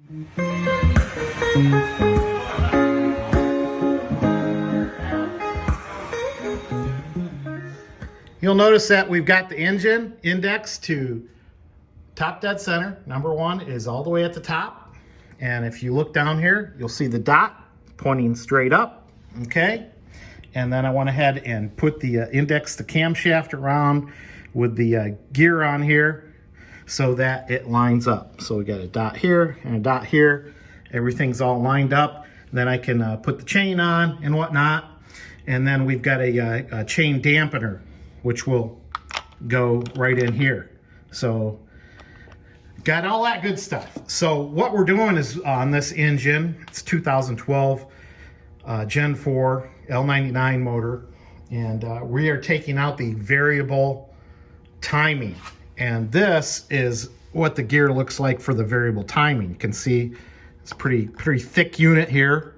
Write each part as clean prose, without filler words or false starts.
You'll notice that we've got the engine indexed to top dead center. Number 1 is all the way at the top. And if you look down here, you'll see the dot pointing straight up, okay? And then I went ahead and put the index the camshaft around with the gear on here so that it lines up. So we got a dot here and a dot here. Everything's all lined up. Then I can put the chain on and whatnot. And then we've got a chain dampener, which will go right in here. So got all that good stuff. So what we're doing is on this engine, it's 2012 Gen 4 L99 motor, and we are taking out the variable timing. And this is what the gear looks like for the variable timing. You can see it's a pretty thick unit here,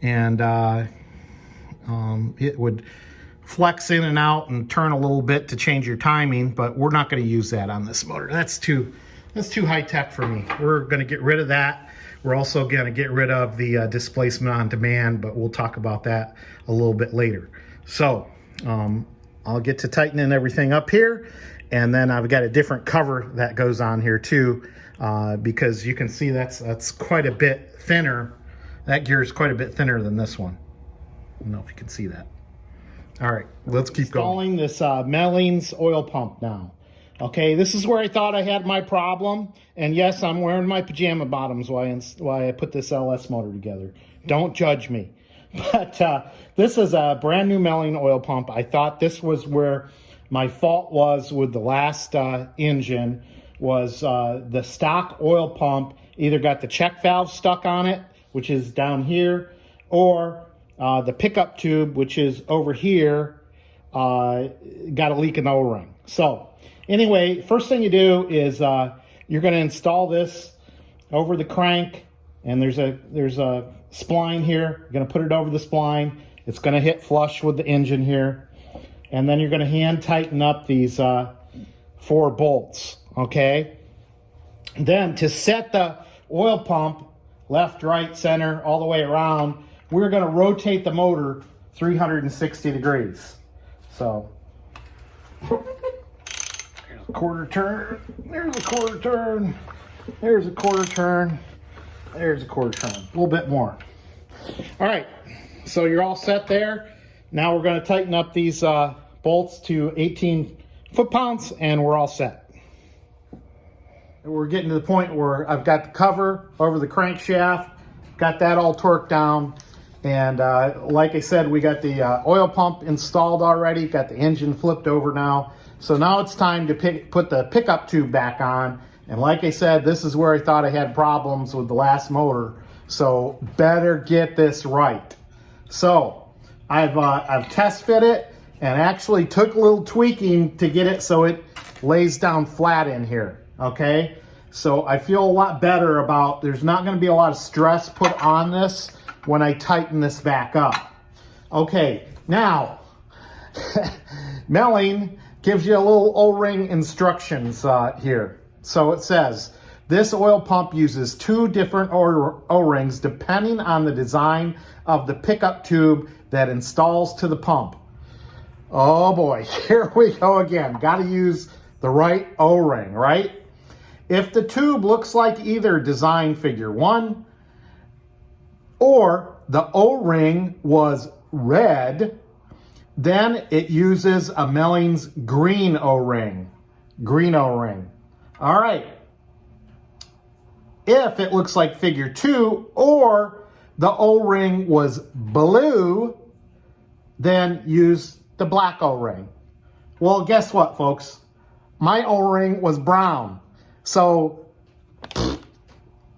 and it would flex in and out and turn a little bit to change your timing, but we're not going to use that on this motor. That's too high tech for me. We're going to get rid of that. We're also going to get rid of the displacement on demand, but we'll talk about that a little bit later. So I'll get to tightening everything up here, and then I've got a different cover that goes on here too, because you can see that's quite a bit thinner. That gear is quite a bit thinner than this one. I don't know if you can see that. All right, let's keep going. Installing this Mellings oil pump now. Okay, this is where I thought I had my problem. And yes, I'm wearing my pajama bottoms while I put this LS motor together. Don't judge me. But this is a brand new Melling oil pump. I thought this was where my fault was with the last engine, was the stock oil pump either got the check valve stuck on it, which is down here, or the pickup tube, which is over here, got a leak in the O-ring. So anyway, first thing you do is you're going to install this over the crank, and there's a spline here. You're going to put it over the spline. It's going to hit flush with the engine here, and then you're going to hand tighten up these 4 bolts. Okay. Then to set the oil pump left, right, center, all the way around, we're going to rotate the motor 360 degrees. So there's a quarter turn, there's a quarter turn, there's a quarter turn, there's a quarter turn, a little bit more. All right, so you're all set there. Now we're going to tighten up these bolts to 18 foot-pounds, and we're all set. We're getting to the point where I've got the cover over the crankshaft, got that all torqued down. And like I said, we got the oil pump installed already, got the engine flipped over now. So now it's time to put the pickup tube back on. And like I said, this is where I thought I had problems with the last motor. So better get this right. So I've test fit it and actually took a little tweaking to get it so it lays down flat in here, okay? So I feel a lot better about, there's not gonna be a lot of stress put on this when I tighten this back up. Okay, now, Melling gives you a little O-ring instructions here. So it says, this oil pump uses 2 different O-rings depending on the design of the pickup tube that installs to the pump. Oh boy, here we go again. Gotta use the right O-ring, right? If the tube looks like either design figure 1, or the O-ring was red, then it uses a Mellings green O-ring. Green O-ring. All right. If it looks like figure 2, or the O-ring was blue, then use the black O-ring. Well, guess what, folks? My O-ring was brown. So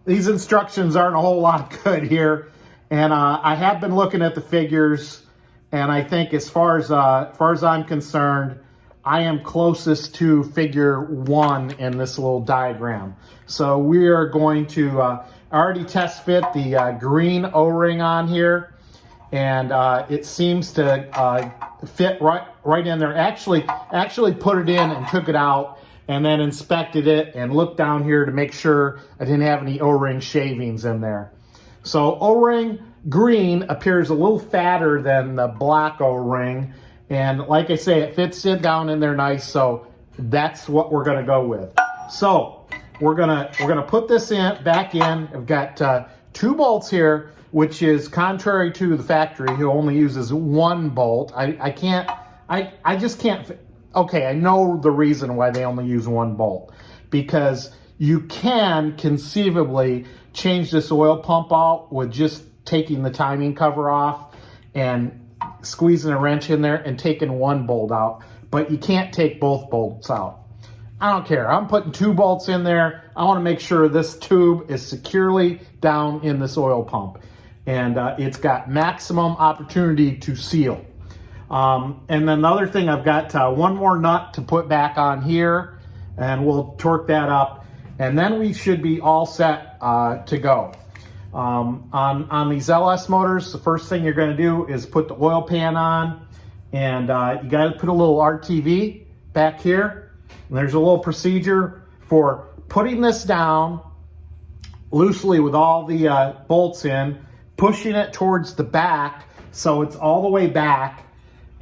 these instructions aren't a whole lot good here. And I have been looking at the figures, and I think as far as I'm concerned, I am closest to figure 1 in this little diagram. So we are going to already test fit the green O-ring on here, and it seems to fit right in there. Actually put it in and took it out, and then inspected it and looked down here to make sure I didn't have any O-ring shavings in there. So O-ring green appears a little fatter than the black O-ring, and like I say, it fits in down in there nice, so that's what we're gonna go with. So we're gonna put this back in. I've got 2 bolts here, which is contrary to the factory, who only uses 1 bolt. I just can't. Okay, I know the reason why they only use 1 bolt, because you can conceivably change this oil pump out with just taking the timing cover off and squeezing a wrench in there and taking 1 bolt out, but you can't take both bolts out. I don't care. I'm putting 2 bolts in there. I want to make sure this tube is securely down in this oil pump, and it's got maximum opportunity to seal. And then the other thing, I've got 1 more nut to put back on here, and we'll torque that up, and then we should be all set to go. On these LS motors, the first thing you're going to do is put the oil pan on, and you got to put a little RTV back here. And there's a little procedure for putting this down loosely with all the bolts in, pushing it towards the back so it's all the way back,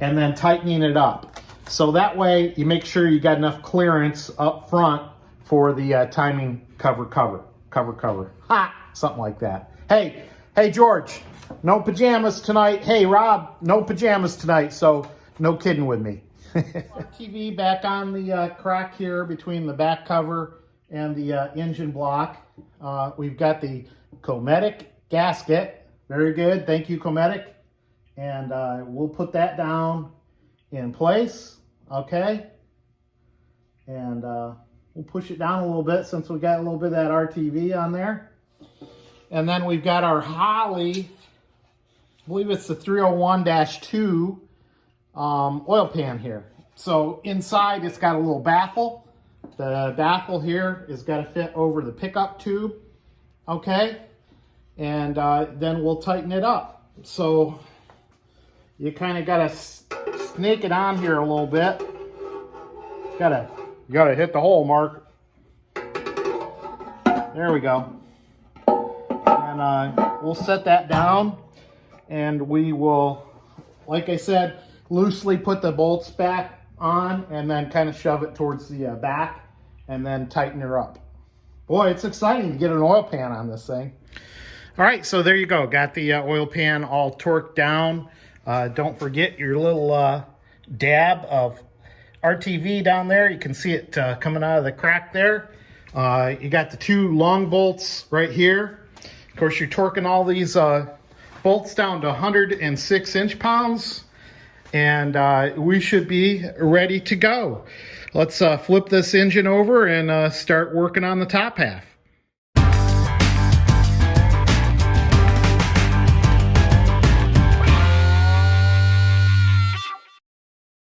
and then tightening it up. So that way you make sure you got enough clearance up front for the timing cover. Ha! Something like that. Hey George, no pajamas tonight. Hey Rob, no pajamas tonight, so no kidding with me. RTV back on the crack here between the back cover and the engine block. We've got the Cometic gasket. Very good, thank you Cometic. And we'll put that down in place, okay? And we'll push it down a little bit since we got a little bit of that RTV on there. And then we've got our Holley, I believe it's the 301-2 oil pan here. So inside it's got a little baffle. The baffle here is got to fit over the pickup tube, okay? And then we'll tighten it up. So you kind of got to snake it on here a little bit. You gotta hit the hole, Mark. There we go. And we'll set that down, and we will, like I said, loosely put the bolts back on and then kind of shove it towards the back and then tighten her up. Boy, it's exciting to get an oil pan on this thing. All right, so there you go. Got the oil pan all torqued down. Don't forget your little dab of RTV down there. You can see it coming out of the crack there. You got the 2 long bolts right here. Of course, you're torquing all these bolts down to 106 inch-pounds, and we should be ready to go. Let's flip this engine over and start working on the top half.